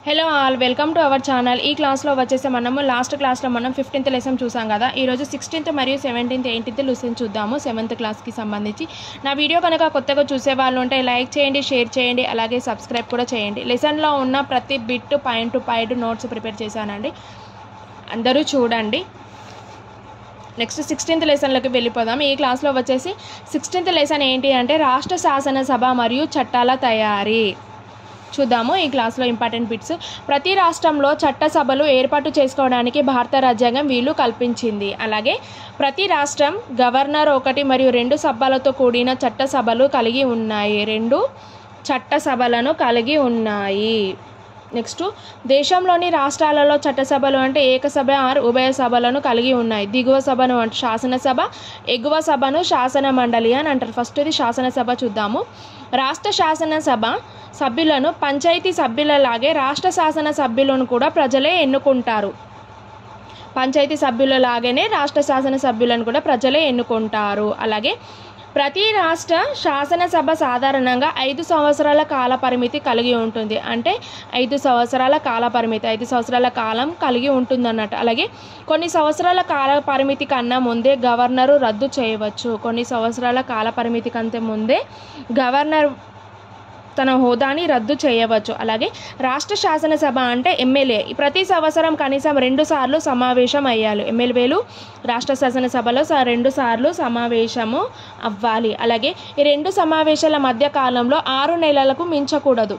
Hello all welcome to our channel. ఈ క్లాస్లో వచ్చేసి మనము లాస్ట్ క్లాస్లో 15th లెసన్ చూసాం కదా. ఈరోజు 16th మరియు 17th 18th లెసన్ చూద్దాము 7th క్లాస్కి సంబంధించి. నా వీడియో కనుక కొత్తగా చూసే వాళ్ళు ఉంటే లైక్ చేయండి, షేర్ చేయండి, అలాగే సబ్స్క్రైబ్ కూడా చేయండి. లెసన్లో ఉన్న ప్రతి bit point to point notes prepare చేశానండి, అందరూ చూడండి. నెక్స్ట్ 16th లెసన్లోకి వెళ్ళిపోదాం. ఈ క్లాస్లో వచ్చేసి 16th లెసన్ ఏంటి అంటే రాష్ట్ర శాసనసభ మరియు చట్టాల తయారీ చూద్దాము. ఈ క్లాస్లో ఇంపార్టెంట్ బిట్స్. ప్రతి రాష్ట్రంలో చట్టసభలు ఏర్పాటు చేసుకోవడానికి భారత రాజ్యాంగం వీలు కల్పించింది. అలాగే ప్రతి రాష్ట్రం గవర్నర్ 1 మరియు 2 సభలతో కూడిన చట్టసభలు కలిగి ఉన్నాయి. 2 చట్టసభలను కలిగి ఉన్నాయి. నెక్స్ట్ దేశంలోని రాష్ట్రాలలో చట్టసభలు అంటే ఏకసభ ఆర్ ఉభయ సభలను కలిగి ఉన్నాయి. దిగువ సభను అంటే శాసనసభ, ఎగువ సభను శాసన మండలి అని అంటారు. ఫస్ట్ ఇది శాసనసభ చూద్దాము. రాష్ట్ర శాసనసభ సభ్యులను పంచాయతీ సభ్యులలాగే రాష్ట్ర శాసన సభ్యులను కూడా ప్రజలే ఎన్నుకుంటారు. పంచాయతీ సభ్యులలాగానే రాష్ట్ర శాసన సభ్యులను కూడా ప్రజలే ఎన్నుకుంటారు. అలాగే ప్రతి రాష్ట్ర శాసనసభ సాధారణంగా 5 సంవత్సరాల కాల పరిమితి కలిగి ఉంటుంది. అంటే 5 సంవత్సరాల కాల పరిమితి, 5 సంవత్సరాల కాలం కలిగి ఉంటుంది అన్నట్టు. అలాగే కొన్ని సంవత్సరాల కాల పరిమితి కన్నా ముందే గవర్నరు రద్దు చేయవచ్చు. కొన్ని సంవత్సరాల కాల పరిమితి కంటే ముందే గవర్నర్ తన హోదాని రద్దు చేయవచ్చు. అలాగే రాష్ట్ర శాసనసభ అంటే ఎమ్మెల్యే ప్రతి సంవత్సరం కనీసం 2 సార్లు సమావేశం అయ్యాలి. ఎమ్మెల్యేలు రాష్ట్ర శాసనసభలో 2 సార్లు సమావేశము అవ్వాలి. అలాగే ఈ 2 సమావేశాల మధ్య కాలంలో 6 నెలలకు మించకూడదు.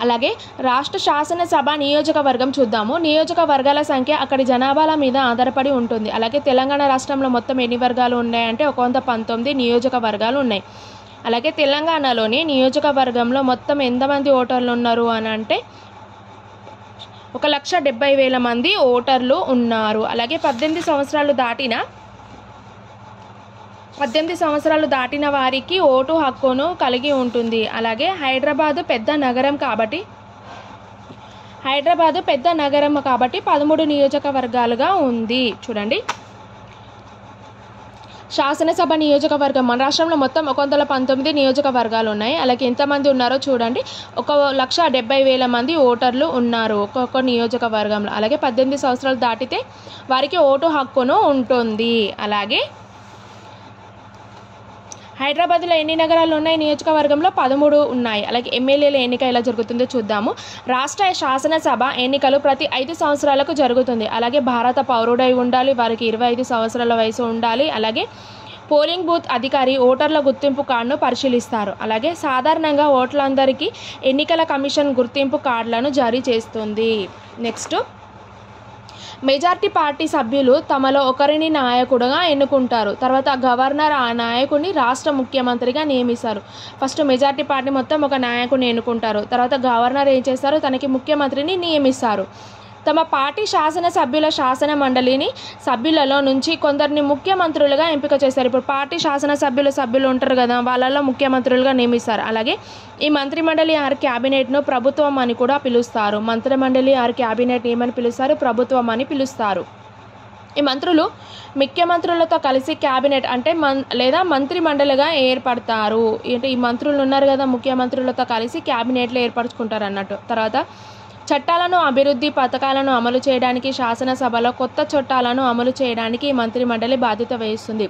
అలాగే రాష్ట్ర శాసనసభ నియోజకవర్గం చూద్దాము. నియోజకవర్గాల సంఖ్య అక్కడి జనాభాల మీద ఆధారపడి ఉంటుంది. అలాగే తెలంగాణ రాష్ట్రంలో మొత్తం ఎన్ని వర్గాలు ఉన్నాయంటే 119 నియోజకవర్గాలు ఉన్నాయి. అలాగే తెలంగాణలోని నియోజకవర్గంలో మొత్తం ఎంతమంది ఓటర్లు ఉన్నారు అని అంటే 1,70,000 మంది ఓటర్లు ఉన్నారు. అలాగే 18 సంవత్సరాలు దాటిన వారికి ఓటు హక్కును కలిగి ఉంటుంది. అలాగే హైదరాబాదు పెద్ద నగరం కాబట్టి 13 నియోజకవర్గాలుగా ఉంది. చూడండి, శాసనసభ నియోజకవర్గం మన రాష్ట్రంలో మొత్తం 119 నియోజకవర్గాలు ఉన్నాయి. అలాగే ఎంతమంది ఉన్నారో చూడండి, 1,70,000 మంది ఓటర్లు ఉన్నారు ఒక్కొక్క నియోజకవర్గంలో. అలాగే 18 సంవత్సరాలు దాటితే వారికి ఓటు హక్కును ఉంటుంది. అలాగే హైదరాబాద్లో ఎన్ని నగరాలు ఉన్నాయి? నియోజకవర్గంలో 13 ఉన్నాయి. అలాగే ఎమ్మెల్యేల ఎన్నిక ఎలా జరుగుతుందో చూద్దాము. రాష్ట్ర శాసనసభ ఎన్నికలు ప్రతి 5 సంవత్సరాలకు జరుగుతుంది. అలాగే భారత పౌరుడై ఉండాలి, వారికి 25 సంవత్సరాల వయసు ఉండాలి. అలాగే పోలింగ్ బూత్ అధికారి ఓటర్ల గుర్తింపు కార్డును పరిశీలిస్తారు. అలాగే సాధారణంగా ఓట్లందరికీ ఎన్నికల కమిషన్ గుర్తింపు కార్డులను జారీ చేస్తుంది. నెక్స్ట్ మెజార్టీ పార్టీ సభ్యులు తమలో ఒకరిని నాయకుడుగా ఎన్నుకుంటారు. తర్వాత గవర్నర్ ఆ నాయకుడిని రాష్ట్ర ముఖ్యమంత్రిగా నియమిస్తారు. ఫస్ట్ మెజార్టీ పార్టీ మొత్తం ఒక నాయకుడిని ఎన్నుకుంటారు. తర్వాత గవర్నర్ ఏం చేస్తారు? తనకి ముఖ్యమంత్రిని నియమిస్తారు. తమ పార్టీ శాసనసభ్యుల శాసన మండలిని సభ్యులలో నుంచి కొందరిని ముఖ్యమంత్రులుగా ఎంపిక చేస్తారు. ఇప్పుడు పార్టీ సభ్యులు ఉంటారు కదా, వాళ్ళలో ముఖ్యమంత్రులుగా నియమిస్తారు. అలాగే ఈ మంత్రిమండలి ఆర్ క్యాబినెట్ను ప్రభుత్వం అని కూడా పిలుస్తారు. మంత్రిమండలి ఆర్ క్యాబినెట్ ఏమని పిలుస్తారు? ప్రభుత్వం అని పిలుస్తారు. ఈ మంత్రులు ముఖ్యమంత్రులతో కలిసి క్యాబినెట్ అంటే లేదా మంత్రిమండలిగా ఏర్పడతారు. అంటే ఈ మంత్రులు ఉన్నారు కదా, ముఖ్యమంత్రులతో కలిసి క్యాబినెట్లో ఏర్పరచుకుంటారు అన్నట్టు. తర్వాత చట్టాలను అభివృద్ధి పథకాలను అమలు చేయడానికి శాసనసభలో కొత్త చట్టాలను అమలు చేయడానికి మంత్రిమండలి బాధ్యత వహిస్తుంది.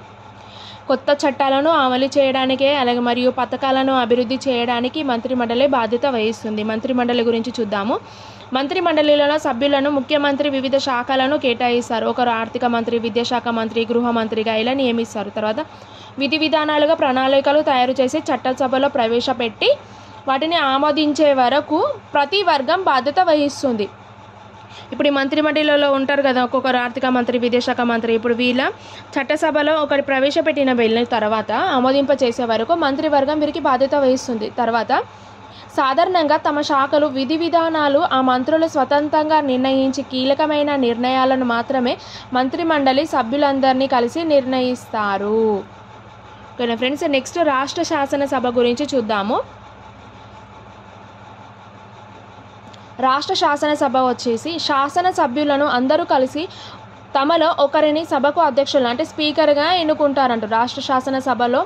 కొత్త చట్టాలను అమలు చేయడానికే అలాగే మరియు పథకాలను అభివృద్ధి చేయడానికి మంత్రిమండలి బాధ్యత వహిస్తుంది. మంత్రిమండలి గురించి చూద్దాము. మంత్రిమండలిలో సభ్యులను ముఖ్యమంత్రి వివిధ శాఖలను కేటాయిస్తారు. ఒకరు ఆర్థిక మంత్రి, విద్యాశాఖ మంత్రి, గృహ మంత్రిగా ఇలా నియమిస్తారు. తర్వాత విధి విధానాలుగా ప్రణాళికలు తయారు చేసి చట్టసభలో ప్రవేశపెట్టి వాటిని ఆమోదించే వరకు ప్రతి వర్గం బాధ్యత వహిస్తుంది. ఇప్పుడు ఈ మంత్రిమండలిలో ఉంటారు కదా, ఒక్కొక్కరు ఆర్థిక మంత్రి, విద్యాశాఖ మంత్రి. ఇప్పుడు వీళ్ళ చట్టసభలో ఒకరి ప్రవేశపెట్టిన వెళ్ళిన తర్వాత ఆమోదింప చేసే వరకు మంత్రివర్గం వీరికి బాధ్యత వహిస్తుంది. తర్వాత సాధారణంగా తమ శాఖలు విధి విధానాలు ఆ మంత్రులు స్వతంత్రంగా నిర్ణయించి కీలకమైన నిర్ణయాలను మాత్రమే మంత్రిమండలి సభ్యులందరినీ కలిసి నిర్ణయిస్తారు. ఓకేనా ఫ్రెండ్స్, నెక్స్ట్ రాష్ట్ర శాసనసభ గురించి చూద్దాము. రాష్ట్ర శాసనసభ వచ్చేసి శాసన సభ్యులను అందరూ కలిసి తమలో ఒకరిని సభకు అధ్యక్షులు అంటే స్పీకర్గా ఎన్నుకుంటారంట. రాష్ట్ర శాసనసభలో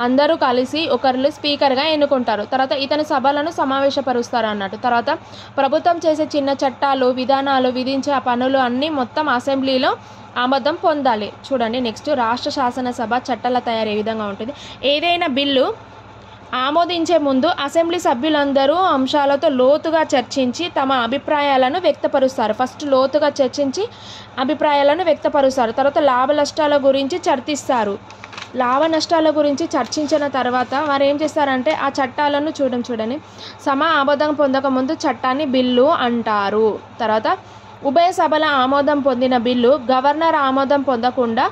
అందరూ కలిసి ఒకరు స్పీకర్గా ఎన్నుకుంటారు. తర్వాత ఇతని సభలను సమావేశపరుస్తారు అన్నట్టు. తర్వాత ప్రభుత్వం చేసే చిన్న చట్టాలు, విధానాలు, విధించే పనులు అన్నీ మొత్తం అసెంబ్లీలో ఆమోదం పొందాలి. చూడండి నెక్స్ట్ రాష్ట్ర శాసనసభ చట్టాల తయారు ఏ విధంగా ఉంటుంది. ఏదైనా బిల్లు ఆమోదించే ముందు అసెంబ్లీ సభ్యులందరూ అంశాలతో లోతుగా చర్చించి తమ అభిప్రాయాలను వ్యక్తపరుస్తారు. ఫస్ట్ లోతుగా చర్చించి అభిప్రాయాలను వ్యక్తపరుస్తారు. తర్వాత లాభ నష్టాల గురించి చర్చిస్తారు. లాభ నష్టాల గురించి చర్చించిన తర్వాత వారు ఏం చేస్తారంటే ఆ చట్టాలను చూడండి ఆమోదం పొందకముందు చట్టాన్ని బిల్లు అంటారు. తర్వాత ఉభయ సభల ఆమోదం పొందిన బిల్లు గవర్నర్ ఆమోదం పొందకుండా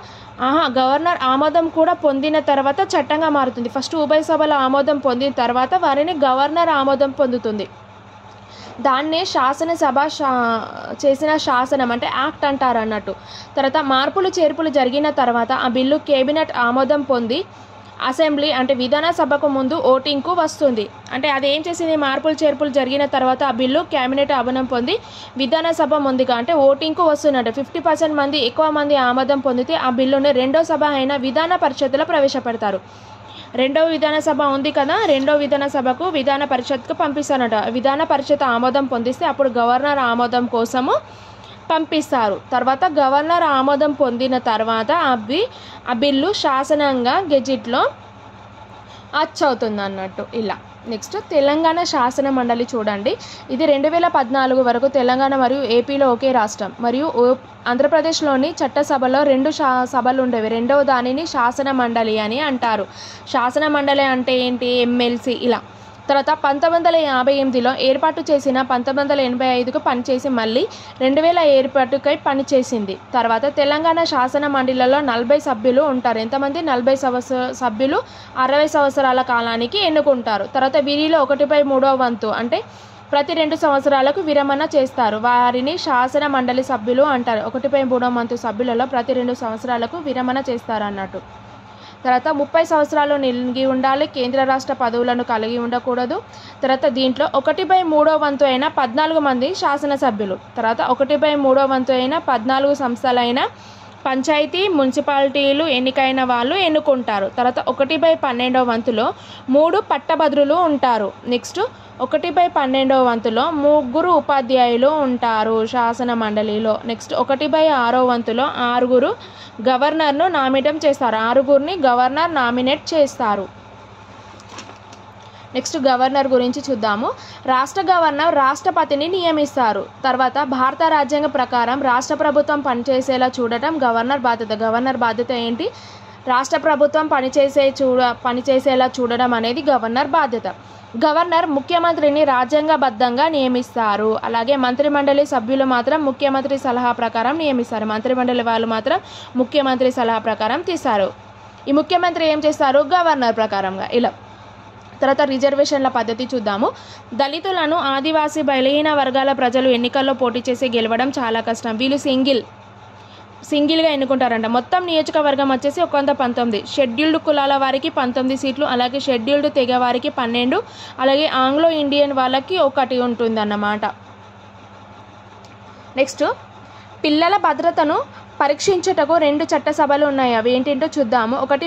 గవర్నర్ ఆమోదం కూడా పొందిన తర్వాత చట్టంగా మారుతుంది. ఫస్ట్ ఉభయ సభల ఆమోదం పొందిన తర్వాత వారిని గవర్నర్ ఆమోదం పొందుతుంది. దాన్నే శాసనసభ చేసిన శాసనం అంటే యాక్ట్ అంటారు అన్నట్టు. తర్వాత మార్పులు చేర్పులు జరిగిన తర్వాత ఆ బిల్లు కేబినెట్ ఆమోదం పొంది అసెంబ్లీ అంటే విధాన సభకు ముందు ఓటింగ్కు వస్తుంది. అంటే అది ఏం చేసింది, మార్పులు చేర్పులు జరిగిన తర్వాత ఆ బిల్లు క్యాబినెట్ ఆమోదం పొంది విధాన సభ ముందుగా అంటే ఓటింగ్కు వస్తుందంట. 50% మంది ఎక్కువ మంది ఆమోదం పొందితే ఆ బిల్లుని రెండో సభ అయిన విధాన పరిషత్తులో ప్రవేశపెడతారు. రెండవ విధాన సభ ఉంది కదా, రెండో విధాన సభకు విధాన పరిషత్కు పంపిస్తారట. విధాన పరిషత్ ఆమోదం పొందిస్తే అప్పుడు గవర్నర్ ఆమోదం కోసము పంపిస్తారు. తర్వాత గవర్నర్ ఆమోదం పొందిన తర్వాత ఆ బిల్లు శాసనంగా గెజిట్లో అచ్చవుతుంది అన్నట్టు. ఇలా నెక్స్ట్ తెలంగాణ శాసన మండలి చూడండి. ఇది 2014 వరకు తెలంగాణ మరియు ఏపీలో ఒకే రాష్ట్రం. మరియు ఆంధ్రప్రదేశ్లోని చట్టసభలో 2 సభలు ఉండేవి. రెండవ దానిని శాసన మండలి అని అంటారు. శాసన మండలి అంటే ఏంటి, ఎమ్మెల్సీ ఇలా. తర్వాత 1958లో ఏర్పాటు చేసిన 1985కు పనిచేసి మళ్ళీ 2000 ఏర్పాటుకై పనిచేసింది. తర్వాత తెలంగాణ శాసన మండలిలో 40 సభ్యులు ఉంటారు. ఎంతమంది, 40 సభ్యులు 60 సంవత్సరాల కాలానికి ఎన్నుకుంటారు. తర్వాత వీరిలో 1/3 వంతు అంటే ప్రతి 2 సంవత్సరాలకు విరమణ చేస్తారు. వారిని శాసన మండలి సభ్యులు అంటారు. 1/3 వంతు సభ్యులలో ప్రతి 2 సంవత్సరాలకు విరమణ చేస్తారు అన్నట్టు. తర్వాత 30 సంవత్సరాలు నిలిగి ఉండాలి. కేంద్ర రాష్ట్ర పదవులను కలిగి ఉండకూడదు. తర్వాత దీంట్లో 1/3 వంతు అయిన 14 మంది శాసనసభ్యులు. తర్వాత 1/3 వంతు అయిన 14 సంస్థలైన పంచాయతీ, మున్సిపాలిటీలు ఎన్నికైన వాళ్ళు ఎన్నుకుంటారు. తర్వాత 1/12 వంతులో 3 పట్టభద్రులు ఉంటారు. నెక్స్ట్ 1/12 వంతులో 3 ఉపాధ్యాయులు ఉంటారు శాసన మండలిలో. నెక్స్ట్ 1/6 వంతులో 6 గవర్నర్ను నామినేట్ చేస్తారు. 6 గవర్నర్ నామినేట్ చేస్తారు. నెక్స్ట్ గవర్నర్ గురించి చూద్దాము. రాష్ట్ర గవర్నర్ రాష్ట్రపతిని నియమిస్తారు. తర్వాత భారత రాజ్యాంగ ప్రకారం రాష్ట్ర ప్రభుత్వం పనిచేసేలా చూడటం గవర్నర్ బాధ్యత. గవర్నర్ బాధ్యత ఏంటి, రాష్ట్ర ప్రభుత్వం పనిచేసేలా చూడడం అనేది గవర్నర్ బాధ్యత. గవర్నర్ ముఖ్యమంత్రిని రాజ్యాంగబద్ధంగా నియమిస్తారు. అలాగే మంత్రిమండలి సభ్యులు మాత్రం ముఖ్యమంత్రి సలహా ప్రకారం నియమిస్తారు. మంత్రిమండలి వాళ్ళు మాత్రం ముఖ్యమంత్రి సలహా ప్రకారం తీస్తారు. ఈ ముఖ్యమంత్రి ఏం చేస్తారు, గవర్నర్ ప్రకారంగా ఇలా. తర్వాత రిజర్వేషన్ల పద్ధతి చూద్దాము. దళితులను, ఆదివాసీ, బలహీన వర్గాల ప్రజలు ఎన్నికల్లో పోటీ చేసి గెలవడం చాలా కష్టం. వీళ్ళు సింగిల్గా ఎన్నుకుంటారంట. మొత్తం నియోజకవర్గం వచ్చేసి 119. షెడ్యూల్డ్ కులాల వారికి 19 సీట్లు, అలాగే షెడ్యూల్డ్ తెగ వారికి 12, అలాగే ఆంగ్లో ఇండియన్ వాళ్ళకి 1 ఉంటుందన్నమాట. నెక్స్ట్ పిల్లల భద్రతను పరీక్షించుటకు 2 చట్టసభలు ఉన్నాయి. అవి ఏంటంటో చూద్దాము. ఒకటి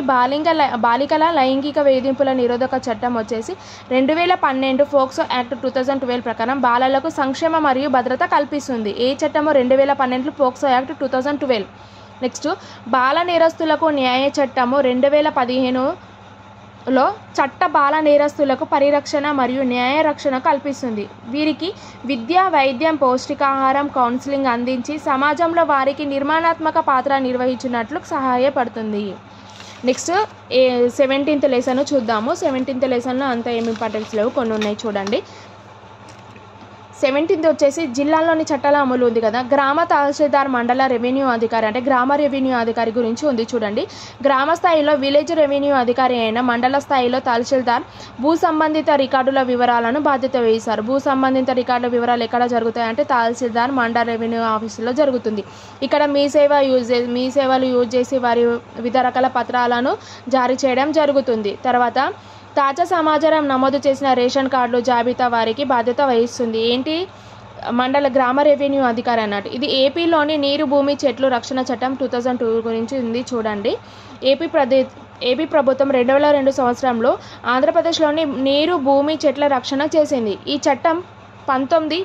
బాలికల లైంగిక వేధింపుల నిరోధక చట్టం వచ్చేసి 2012 ఫోక్సో యాక్ట్ 2012 ప్రకారం బాలలకు సంక్షేమ మరియు భద్రత కల్పిస్తుంది. ఏ చట్టము, 2012 ఫోక్సో యాక్ట్ 2012. నెక్స్ట్ బాల నేరస్తులకు న్యాయ చట్టము 2015లో చట్ట బాల నేరస్తులకు పరిరక్షణ మరియు న్యాయ రక్షణ కల్పిస్తుంది. వీరికి విద్య, వైద్యం, పౌష్టికాహారం, కౌన్సిలింగ్ అందించి సమాజంలో వారికి నిర్మాణాత్మక పాత్ర నిర్వహించినట్లు సహాయపడుతుంది. నెక్స్ట్ 17th లెసన్ చూద్దాము. 17th లెసన్లో అంత ఏమి ఇంపార్టెన్స్ లేవు, కొన్ని ఉన్నాయి చూడండి. 17th వచ్చేసి జిల్లాలోని చట్టాల అమలు ఉంది కదా. గ్రామ తహసీల్దార్, మండల రెవెన్యూ అధికారి అంటే గ్రామ రెవెన్యూ అధికారి గురించి ఉంది చూడండి. గ్రామ స్థాయిలో విలేజ్ రెవెన్యూ అధికారి అయిన, మండల స్థాయిలో తహసీల్దార్ భూ సంబంధిత రికార్డుల వివరాలను బాధ్యత వహిస్తారు. భూ సంబంధిత రికార్డుల వివరాలు ఎక్కడ జరుగుతాయంటే తహసీల్దార్, మండల రెవెన్యూ ఆఫీసులో జరుగుతుంది. ఇక్కడ మీ సేవలు యూజ్ చేసి వారి వివిధ రకాల పత్రాలను జారీ చేయడం జరుగుతుంది. తర్వాత తాజా సమాచారం నమోదు చేసిన రేషన్ కార్డులు జాబితా వారికి బాధ్యత వహిస్తుంది. ఏంటి, మండల గ్రామ రెవెన్యూ అధికారి అన్నట్టు. ఇది ఏపీలోని నీరు భూమి చెట్లు రక్షణ చట్టం 2002 గురించి ఉంది చూడండి. ఏపీ ప్రభుత్వం 2002 సంవత్సరంలో ఆంధ్రప్రదేశ్లోని నీరు భూమి చెట్ల రక్షణ చేసింది. ఈ చట్టం 19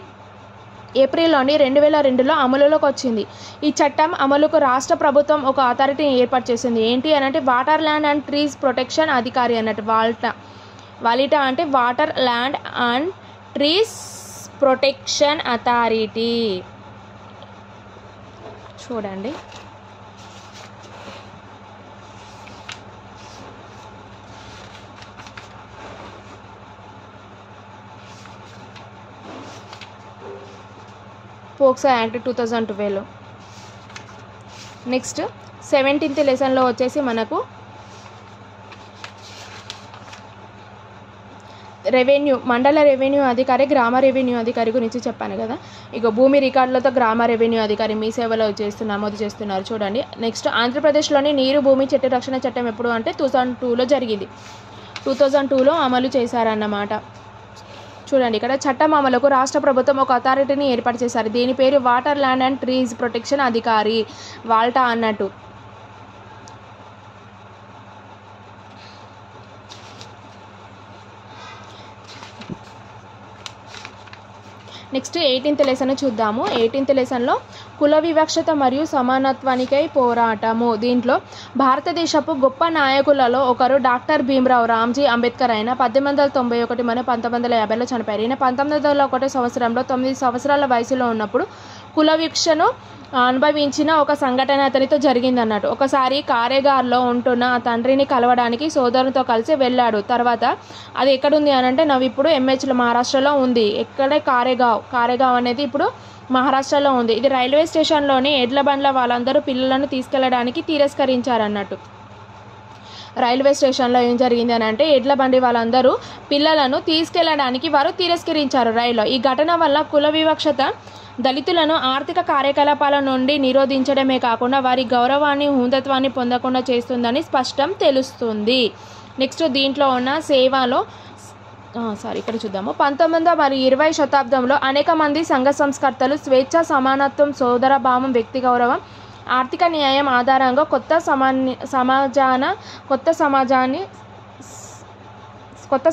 ఏప్రిల్లోని 2002లో అమలులోకి వచ్చింది. ఈ చట్టం అమలుకు రాష్ట్ర ప్రభుత్వం ఒక అథారిటీని ఏర్పాటు చేసింది. ఏంటి అని అంటే water land and trees protection అధికారి అన్నట్టు. వాలిటా అంటే water land and trees protection authority. చూడండి, పోక్సో యాక్ట్ 2012. నెక్స్ట్ 17th లెసన్లో వచ్చేసి మనకు మండల రెవెన్యూ అధికారి గ్రామ రెవెన్యూ అధికారి గురించి చెప్పాను కదా. ఇక భూమి రికార్డులతో గ్రామ రెవెన్యూ అధికారి మీ సేవలో నమోదు చేస్తున్నారు చూడండి. నెక్స్ట్ ఆంధ్రప్రదేశ్లోని నీరు భూమి చెట్టు రక్షణ చట్టం ఎప్పుడు అంటే 2002లో జరిగింది. 2002లో అమలు చేశారన్నమాట. చూడండి, ఇక్కడ చట్టం అమలుకు రాష్ట్ర ప్రభుత్వం ఒక అథారిటీని ఏర్పాటు చేశారు. దీని పేరు water land and trees protection అధికారి, వాల్టా అన్నట్టు. నెక్స్ట్ 18th లెసన్ చూద్దాము. 18th లెసన్లో కుల వివక్షత మరియు సమానత్వానికై పోరాటము. దీంట్లో భారతదేశపు గొప్ప నాయకులలో ఒకరు డాక్టర్ భీమ్రావ్ రామ్జీ అంబేద్కర్ అయిన 1891 మరియు 1950లో చనిపోయారు. ఈయన 1901 సంవత్సరంలో 9 సంవత్సరాల వయసులో ఉన్నప్పుడు కుల వివక్షను అనుభవించిన ఒక సంఘటన అతనితో జరిగిందన్నట్టు. ఒకసారి కారేగార్లో ఉంటున్న ఆ తండ్రిని కలవడానికి సోదరునితో కలిసి వెళ్ళాడు. తర్వాత అది ఎక్కడుంది అని అంటే ఇప్పుడు ఎంహెచ్లో మహారాష్ట్రలో ఉంది. ఎక్కడే కారేగావ్ అనేది ఇప్పుడు మహారాష్ట్రలో ఉంది. ఇది రైల్వే స్టేషన్లోని ఎడ్ల బండ్ల వాళ్ళందరూ పిల్లలను తీసుకెళ్లడానికి తిరస్కరించారన్నట్టు. రైల్వే స్టేషన్లో ఏం జరిగింది అని అంటే ఎడ్ల బండి వాళ్ళందరూ పిల్లలను తీసుకెళ్లడానికి వారు తిరస్కరించారు రైల్లో. ఈ ఘటన వల్ల కుల వివక్షత దళితులను ఆర్థిక కార్యకలాపాల నుండి నిరోధించడమే కాకుండా వారి గౌరవాన్ని హుందత్వాన్ని పొందకుండా చేస్తుందని స్పష్టం తెలుస్తుంది. నెక్స్ట్ దీంట్లో ఉన్న సేవలో ఇక్కడ చూద్దాము. 19వ మరియు 20వ శతాబ్దంలో అనేక మంది సంఘ సంస్కర్తలు స్వేచ్ఛ, సమానత్వం, సోదరభావం, వ్యక్తి గౌరవం, ఆర్థిక న్యాయం ఆధారంగా కొత్త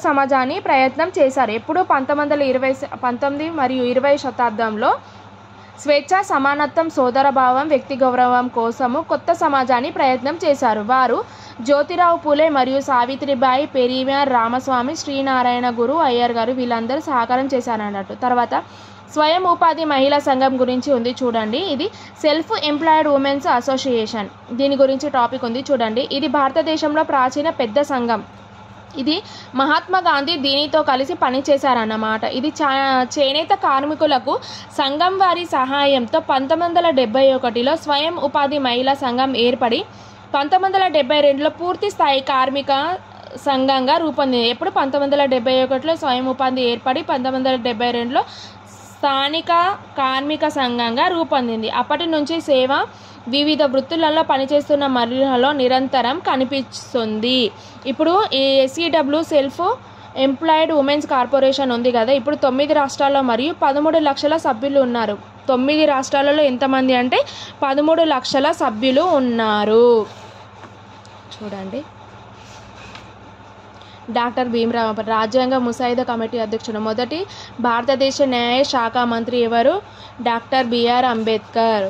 సమాజాన్ని ప్రయత్నం చేశారు. ఎప్పుడు 19 మరియు 20వ శతాబ్దంలో స్వేచ్ఛ, సమానత్వం, సోదరభావం, వ్యక్తి గౌరవం కోసము కొత్త సమాజాన్ని ప్రయత్నం చేశారు. వారు జ్యోతిరావు పూలే మరియు సావిత్రిబాయి, పెరియార్, రామస్వామి, శ్రీనారాయణ గురు, అయ్యర్ గారు వీళ్ళందరూ సహకారం చేశారన్నట్టు. తర్వాత స్వయం ఉపాధి మహిళా సంఘం గురించి ఉంది చూడండి. ఇది సెల్ఫ్ ఎంప్లాయిడ్ ఉమెన్స్ అసోసియేషన్. దీని గురించి టాపిక్ ఉంది చూడండి. ఇది భారతదేశంలో ప్రాచీన పెద్ద సంఘం. ఇది మహాత్మా గాంధీ దీనితో కలిసి పనిచేశారన్నమాట. ఇది చేనేత కార్మికులకు సంఘం వారి సహాయంతో 1971లో స్వయం ఉపాధి మహిళా సంఘం ఏర్పడి 1972లో పూర్తి స్థాయి కార్మిక సంఘంగా రూపొందింది. ఎప్పుడు 1971లో స్వయం ఉపాధి ఏర్పడి 1972లో స్థానిక కార్మిక సంఘంగా రూపొందింది. అప్పటి నుంచి సేవ వివిధ వృత్తులలో పనిచేస్తున్న మహిళలలో నిరంతరం కనిపిస్తుంది. ఇప్పుడు ఈ SEW self employed women's corporation ఉంది కదా, ఇప్పుడు 9 రాష్ట్రాల్లో మరియు 13 లక్షల సభ్యులు ఉన్నారు. 9 రాష్ట్రాలలో ఎంతమంది అంటే 13 లక్షల సభ్యులు ఉన్నారు. చూడండి, డాక్టర్ భీమ్రావ్ రాజ్యాంగ ముసాయిదా కమిటీ అధ్యక్షుడు. మొదటి భారతదేశ న్యాయ శాఖ మంత్రి ఎవరు? Doctor BR Ambedkar.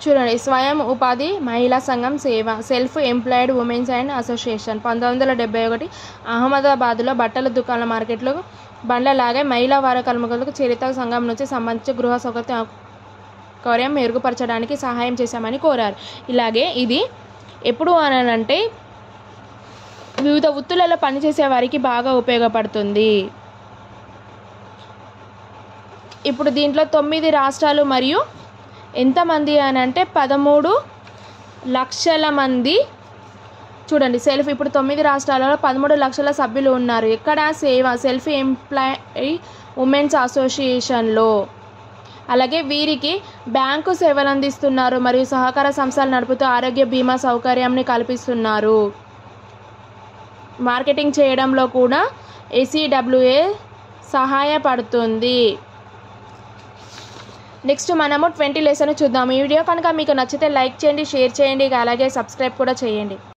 చూడండి, స్వయం ఉపాధి మహిళా సంఘం సేవ self employed women's and association 1971 అహ్మదాబాద్లో బట్టల దుకాణాల మార్కెట్లో బండ్లలాగే మహిళా వార కార్మికులకు చేరిత సంఘం నుంచి సంబంధించి గృహ సౌకర్యం మెరుగుపరచడానికి సహాయం చేశామని కోరారు. ఇలాగే ఇది ఎప్పుడు అనంటే వివిధ వృత్తులలో పనిచేసే వారికి బాగా ఉపయోగపడుతుంది. ఇప్పుడు దీంట్లో 9 రాష్ట్రాలు మరియు ఎంతమంది అని అంటే 13 లక్షల మంది. చూడండి ఇప్పుడు 9 రాష్ట్రాలలో 13 లక్షల సభ్యులు ఉన్నారు. ఎక్కడ సెల్ఫ్ ఎంప్లాయీ ఉమెన్స్ అసోసియేషన్లో. అలాగే వీరికి బ్యాంకు సేవలు అందిస్తున్నారు మరియు సహకార సంస్థలు నడుపుతూ ఆరోగ్య బీమా సౌకర్యాన్ని కల్పిస్తున్నారు. మార్కెటింగ్ చేయడంలో కూడా ACWA సహాయపడుతుంది. నెక్స్ట్ మనము 20 లెసన్ చూద్దాం. ఈ వీడియో కనుక మీకు నచ్చితే లైక్ చేయండి, షేర్ చేయండి, అలాగే సబ్స్క్రైబ్ కూడా చేయండి.